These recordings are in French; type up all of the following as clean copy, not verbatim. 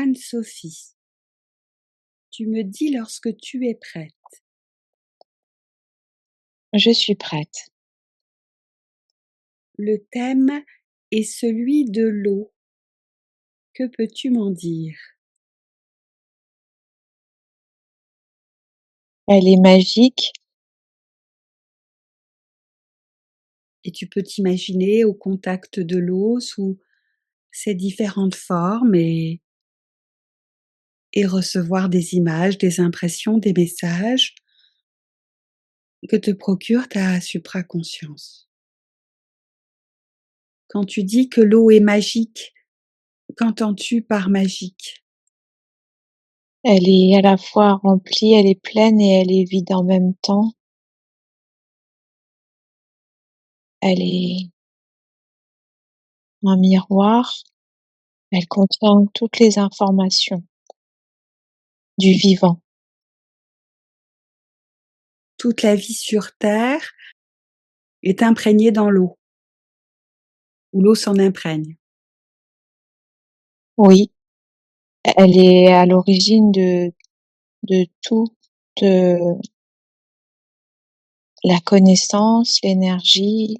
Anne-Sophie. Tu me dis lorsque tu es prête. Je suis prête. Le thème est celui de l'eau. Que peux-tu m'en dire? Elle est magique. Et tu peux t'imaginer au contact de l'eau sous ses différentes formes et recevoir des images, des impressions, des messages que te procure ta supraconscience. Quand tu dis que l'eau est magique, qu'entends-tu par magique? Elle est à la fois remplie, elle est pleine et elle est vide en même temps. Elle est un miroir. Elle contient toutes les informations du vivant. Toute la vie sur Terre est imprégnée dans l'eau, ou l'eau s'en imprègne. Oui, elle est à l'origine de toute la connaissance, l'énergie.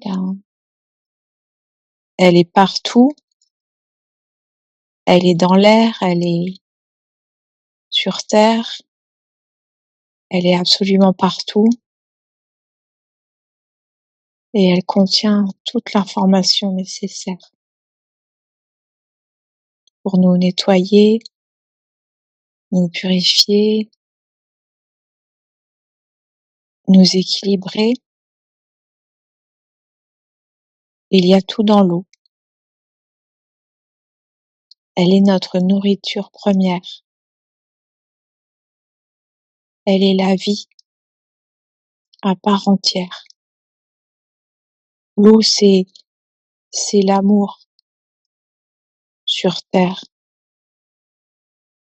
Elle est partout. Elle est dans l'air, elle est sur Terre. Elle est absolument partout. Et elle contient toute l'information nécessaire pour nous nettoyer, nous purifier, nous équilibrer. Il y a tout dans l'eau. Elle est notre nourriture première. Elle est la vie à part entière. L'eau, c'est l'amour sur Terre.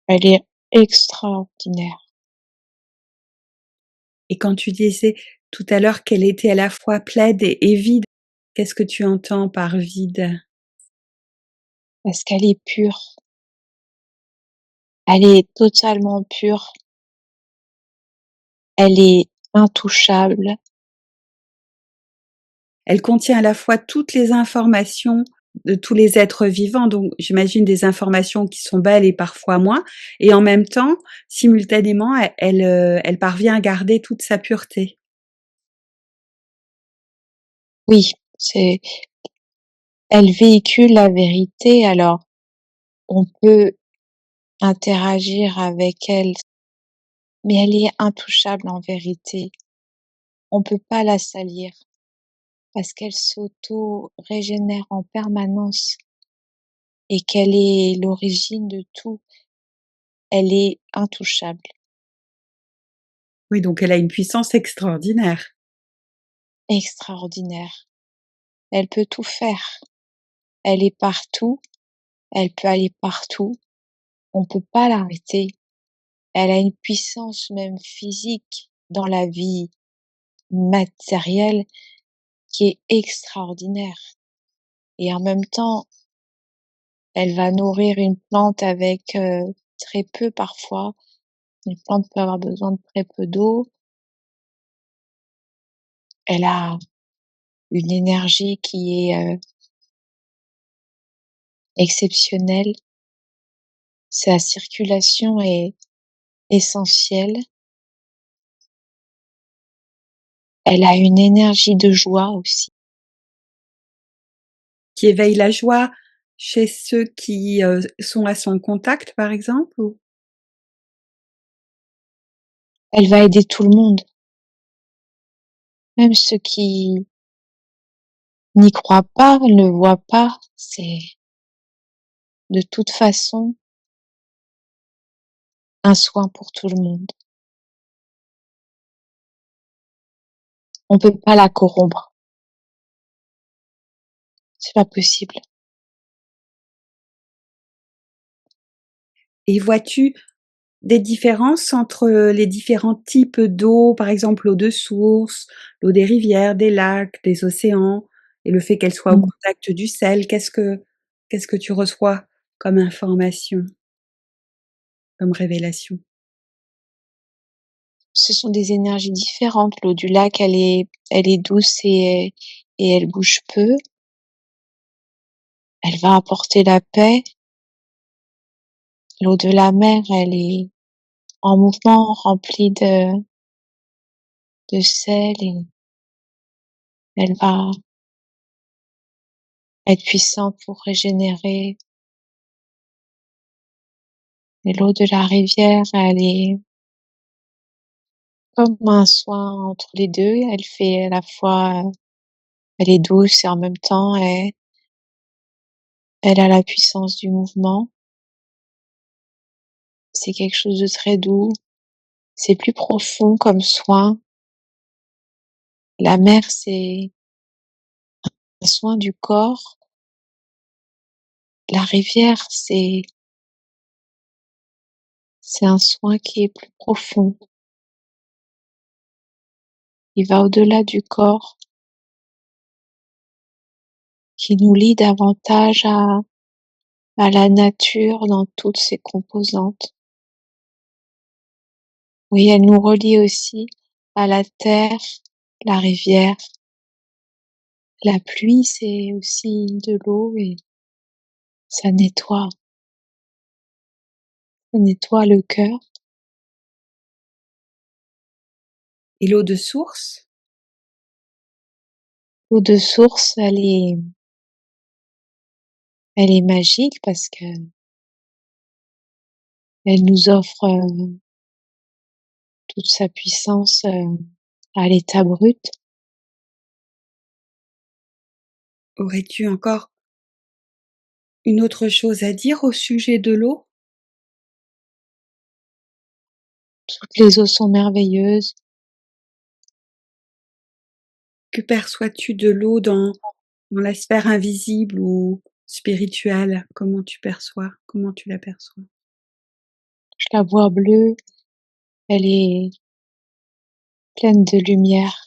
Elle est extraordinaire. Et quand tu disais tout à l'heure qu'elle était à la fois pleine et vide, qu'est-ce que tu entends par vide? Parce qu'elle est pure. Elle est totalement pure. Elle est intouchable. Elle contient à la fois toutes les informations de tous les êtres vivants, donc j'imagine des informations qui sont belles et parfois moins, et en même temps, simultanément, elle parvient à garder toute sa pureté. Oui, elle véhicule la vérité, alors on peut interagir avec elle, mais elle est intouchable en vérité. On peut pas la salir parce qu'elle s'auto-régénère en permanence et qu'elle est l'origine de tout. Elle est intouchable. Oui, donc elle a une puissance extraordinaire. Extraordinaire. Elle peut tout faire. Elle est partout. Elle peut aller partout. On peut pas l'arrêter. Elle a une puissance même physique dans la vie matérielle qui est extraordinaire. Et en même temps, elle va nourrir une plante avec très peu parfois. Une plante peut avoir besoin de très peu d'eau. Elle a une énergie qui est exceptionnelle. Sa circulation est essentielle. Elle a une énergie de joie aussi. Qui éveille la joie chez ceux qui sont à son contact, par exemple? Elle va aider tout le monde. Même ceux qui n'y croient pas, ne voient pas, c'est de toute façon un soin pour tout le monde. On peut pas la corrompre. C'est pas possible. Et vois-tu des différences entre les différents types d'eau, par exemple l'eau de source, l'eau des rivières, des lacs, des océans, et le fait qu'elle soit au Mmh. contact du sel? Qu'est-ce que tu reçois comme information? comme révélation? Ce sont des énergies différentes. L'eau du lac, elle est douce et elle bouge peu. Elle va apporter la paix. L'eau de la mer, elle est en mouvement, remplie de sel et elle va être puissante pour régénérer. Et l'eau de la rivière, elle est comme un soin entre les 2. Elle fait à la fois, elle est douce et en même temps, elle a la puissance du mouvement. C'est quelque chose de très doux. C'est plus profond comme soin. La mer, c'est un soin du corps. La rivière, c'est un soin qui est plus profond. Il va au-delà du corps, qui nous lie davantage à la nature dans toutes ses composantes. Oui, elle nous relie aussi à la terre, la rivière. La pluie, c'est aussi de l'eau et ça nettoie le cœur. Et l'eau de source? L'eau de source, elle est magique parce que elle nous offre toute sa puissance à l'état brut. Aurais-tu encore une autre chose à dire au sujet de l'eau? Toutes les eaux sont merveilleuses. Que perçois-tu de l'eau dans la sphère invisible ou spirituelle? Comment tu perçois? Comment tu la perçois? Je la vois bleue, elle est pleine de lumière.